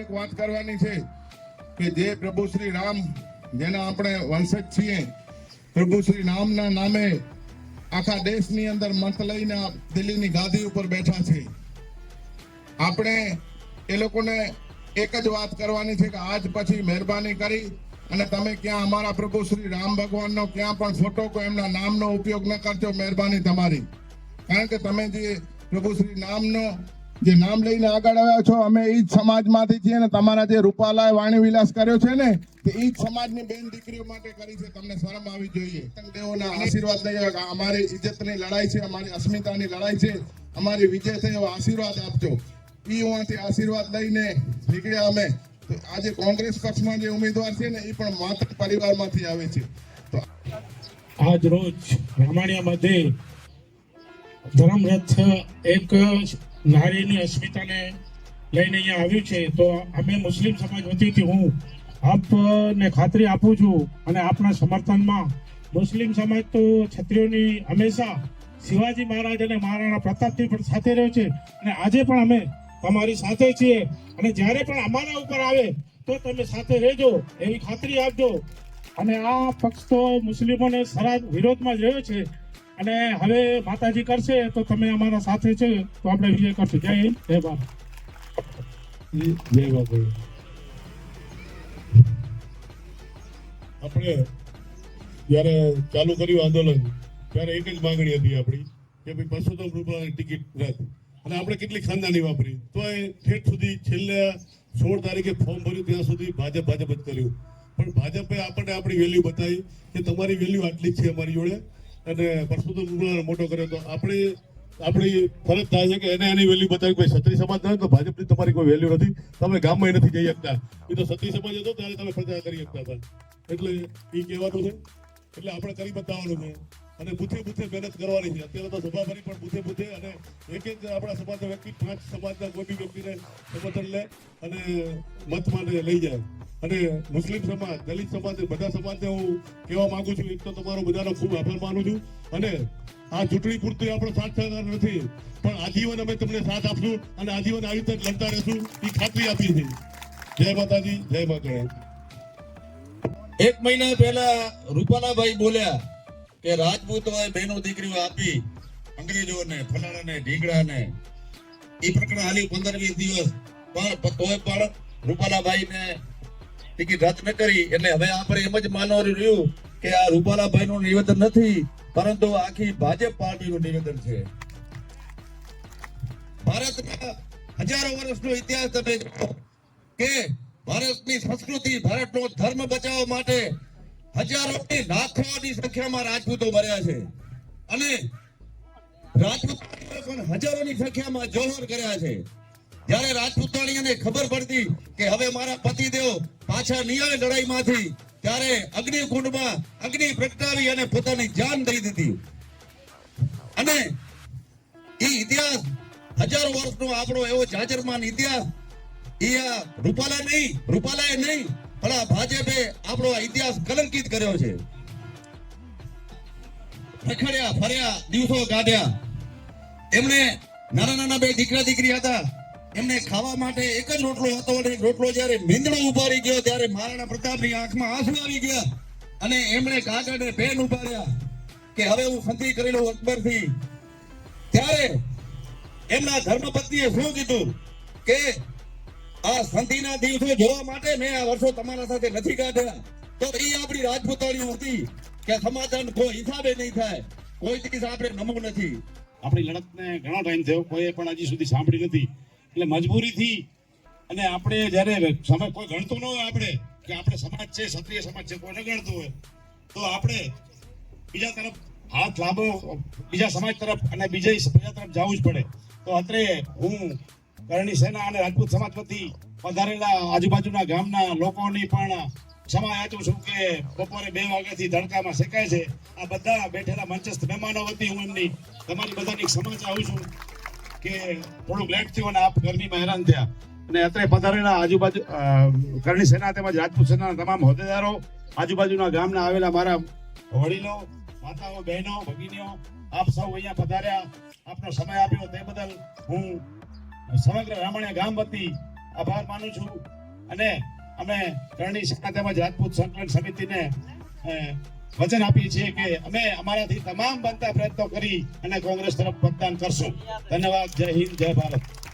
એક વાત કરવાની છે કે જે પ્રભુ શ્રી રામ જેના આપણે વંશજ છીએ, પ્રભુ શ્રી રામના નામે આખા દેશની અંદર મત લઈને દિલ્હીની ગાદી ઉપર બેઠા છે. આપણે એ લોકોને એક જ વાત કરવાની છે કે આજ પછી મહેરબાની કરી અને તમે ક્યાં અમારા પ્રભુ શ્રી રામ ભગવાનનો ક્યાં પણ ફોટો કે એમના નામનો ઉપયોગ ન કરજો. મહેરબાની તમારી, કારણ કે તમે જે પ્રભુ શ્રી નામનો જે નામ લઈને આગળ આવ્યા છો, અમે એ જ સમાજમાંથી છીએ ને તમારા જે રૂપાલાએ વાણી વિલાસ કર્યો છે ને તે એ જ સમાજની બેન દીકરીઓ માટે કરી છે. તમને શરમ આવી જોઈએ. દેવોના આશીર્વાદ લઈએ. અમારી ઇજ્જતની લડાઈ છે, અમારી અસ્મિતાની લડાઈ છે, અમારી વિજય છે, એવા આશીર્વાદ આપજો. ઈઓથી આશીર્વાદ લઈને નીકળ્યા અમે. તો આજે કોંગ્રેસ પક્ષમાં જે ઉમેદવાર છે ને એ પણ માત્ર પરિવારમાંથી આવે છે. તો આજ રોજ રામાણીયા મધ્યે ધર્મરથ એક નારીની અસ્મિતાને લઈને અહીંયા આવ્યું છે. તો અમે મુસ્લિમ સમાજ વતીથી હું આપને ખાતરી આપું છું અને આપના સમર્થનમાં મુસ્લિમ સમાજ તો ક્ષત્રિયોની હંમેશા શિવાજી મહારાજ અને મહારાણા પ્રતાપની પણ સાથે રહ્યો છે અને આજે પણ અમે તમારી સાથે છીએ અને જ્યારે પણ અમારા ઉપર આવે તો તમે સાથે રહેજો એવી ખાતરી આપજો. અને આ પક્ષ તો મુસ્લિમોને સરાજ વિરોધમાં જ રહ્યો છે અને હવે માતાજી કરશે તો તમે અમારા સાથે છે તો આપણે વિજય કરશું. જય હિન્દ, જય ભારત, જય બાબુ. આપણે જ્યારે ચાલુ કર્યું આંદોલન ત્યારે એક જ માંગણી હતી આપણી કે ભાઈ ₹500 ટિકિટ રદ. અને આપણે કેટલી ખાનદાની વાપરી તો એ ઠેઠ સુધી છેલ્લે 16 તારીખે ફોર્મ ભર્યું ત્યાં સુધી ભાજપ જ કર્યું. પણ ભાજપે આપણને આપણી વેલ્યુ બતાવી કે તમારી વેલ્યુ આટલી જ છે અમારી જોડે અને ₹500 મોટો કર્યો. તો આપણી ફરજ થાય છે કે એને એની વેલ્યુ બતાવી. કોઈ ક્ષત્રિય સમાજ ન હોય તો ભાજપની તમારી કોઈ વેલ્યુ નથી. તમે ગામમાં નથી જઈ શકતા. એ તો ક્ષત્રિય સમાજ હતો ત્યારે તમે પ્રચાર કરી શકતા હતા. એટલે એ કહેવાનું છે. એટલે આપણે કરી બતાવવાનું છે અને બુથે મહેનત કરવાની છે. અત્યારે તો સભા ભરી પણ બુથે અને એક આપણા સમાજના વ્યક્તિ 5 સમાજના કોઈ બી વ્યક્તિને સમર્થન લે અને મત માટે લઈ જાય. અને મુસ્લિમ સમાજ, દલિત સમાજ, બધા સમાજને હું કહેવા માંગુ છું, એક તો તમારો બધાનો ખૂબ આભાર માનું છું. અને આ ચૂંટણી પૂરતી આપણો સાથ સહકાર નથી, પણ આજીવન અમે તમને સાથ આપશું અને આજીવન આવી રીતે લડતા રહેશું એ ખાતરી આપી છે. જય માતાજી, જય મા ગણેશ. 1 મહિના પહેલા રૂપાલાભાઈ બોલ્યા કે રાજપૂતોએ બહેનો દીકરીઓ આપી અંગ્રેજોને, ફલાણાને, ઢીંગડાને. એ પ્રકરણ હાલ્યું 15-20 દિવસ, પણ તોય પણ રૂપાલાભાઈને ટિકિટ રદ ન કરી. એટલે હવે આપણે એમ જ માનવાનું રહ્યું કે આ રૂપાલાભાઈનું નિવેદન નથી, પરંતુ આખી ભાજપ પાર્ટીનું નિવેદન છે. ભારતના હજારો વર્ષનો ઇતિહાસ તમે કે ભારતની સંસ્કૃતિ, ભારતનો ધર્મ બચાવવા માટે હજારોની લાખોની સંખ્યામાં રાજપૂતો મર્યા છે અને રાજપૂતો પણ હજારોની સંખ્યામાં જોહર કર્યા છે. જ્યારે રાજપૂતાણીઓને ખબર પડતી કે હવે મારા પતિદેવ પાછા નહીં આવે લડાઈમાંથી, ત્યારે અગ્નિકુંડમાં અગ્નિ પ્રગટાવી અને પોતાની જાન દઈ દીધી. અને એ ઇતિહાસ હજારો વર્ષનો આપણો એવો જાજરમાન ઇતિહાસ રૂપાલાએ નહીં પણ આ ભાજપે આપણો ઇતિહાસ કલંકિત કર્યો છે. રખડ્યા ફર્યા, દિવસો કાઢ્યા. એમને નાના 2 દીકરા દીકરી હતા. એમને ખાવા માટે એક જ રોટલો હતો અને રોટલો જ્યારે મીંદડો ઉપાડી ગયો ત્યારે મહારાણા પ્રતાપની આંખમાં આંસુ આવી ગયા અને એમણે કાગળને પેન ઉપાડ્યા કે હવે હું સંધિ કરી લઉં અકબરથી. ત્યારે એમના ધર્મપત્નીએ શું કીધું કે આ સંધિના દિવસો જોવા માટે મેં આ વર્ષો તમારા સાથે નથી કાઢ્યા. તો એ આપણી રાજપૂતાણીઓ હતી કે સમાધાન કોઈ હિસાબે નહીં થાય, કોઈ દિવસ આપણે નમવું નથી. આપણી લડતને ઘણો ટાઈમ થયો, કોઈ પણ હજી સુધી સાંભળી નથી. એટલે મજબૂરીથી અને આપણે જ્યારે સમય કોઈ ગણતું ન હોય આપણે કે આપણે સમાજ છે, ક્ષત્રિય સમાજ છે, કોઈ ન ગણતું હોય તો આપણે બીજા તરફ હાથ લાંબો બીજા સમાજ તરફ અને બીજા પ્રજા તરફ જવું જ પડે. તો અત્રે હું કરણી સેના અને રાજપૂત સમાજ વતી પધારેલા આજુબાજુના ગામના લોકોની પણ ક્ષમા યાચું છું કે બપોરે 2 વાગ્યાથી તડકામાં શેકાય છે. આ બધા બેઠેલા મંચસ્થ મહેમાનો વતી હું એમની તમારી બધાની ક્ષમા ચાહું છું કે થોડુંક લેટ થયું અને આપ ગરમીમાં હેરાન થયા. અને અત્રે પધારેલા આજુબાજુ કરણી સેના તેમજ રાજપૂત સેનાના તમામ હોદ્દેદારો, આજુબાજુના ગામના આવેલા મારા વડીલો, માતાઓ, બહેનો, ભગીનીઓ, આપ સૌ અહીંયા પધાર્યા, આપનો સમય આપ્યો તે બદલ હું સમગ્ર રામાણીયા ગામ વતી આભાર માનું છું અને અમે કરણી સેના તેમજ રાજપૂત સંકલન સમિતિને વચન આપીએ છીએ કે અમે અમારાથી તમામ બનતા પ્રયત્નો કરી અને કોંગ્રેસ તરફ મતદાન કરશું. ધન્યવાદ. જય હિન્દ, જય ભારત.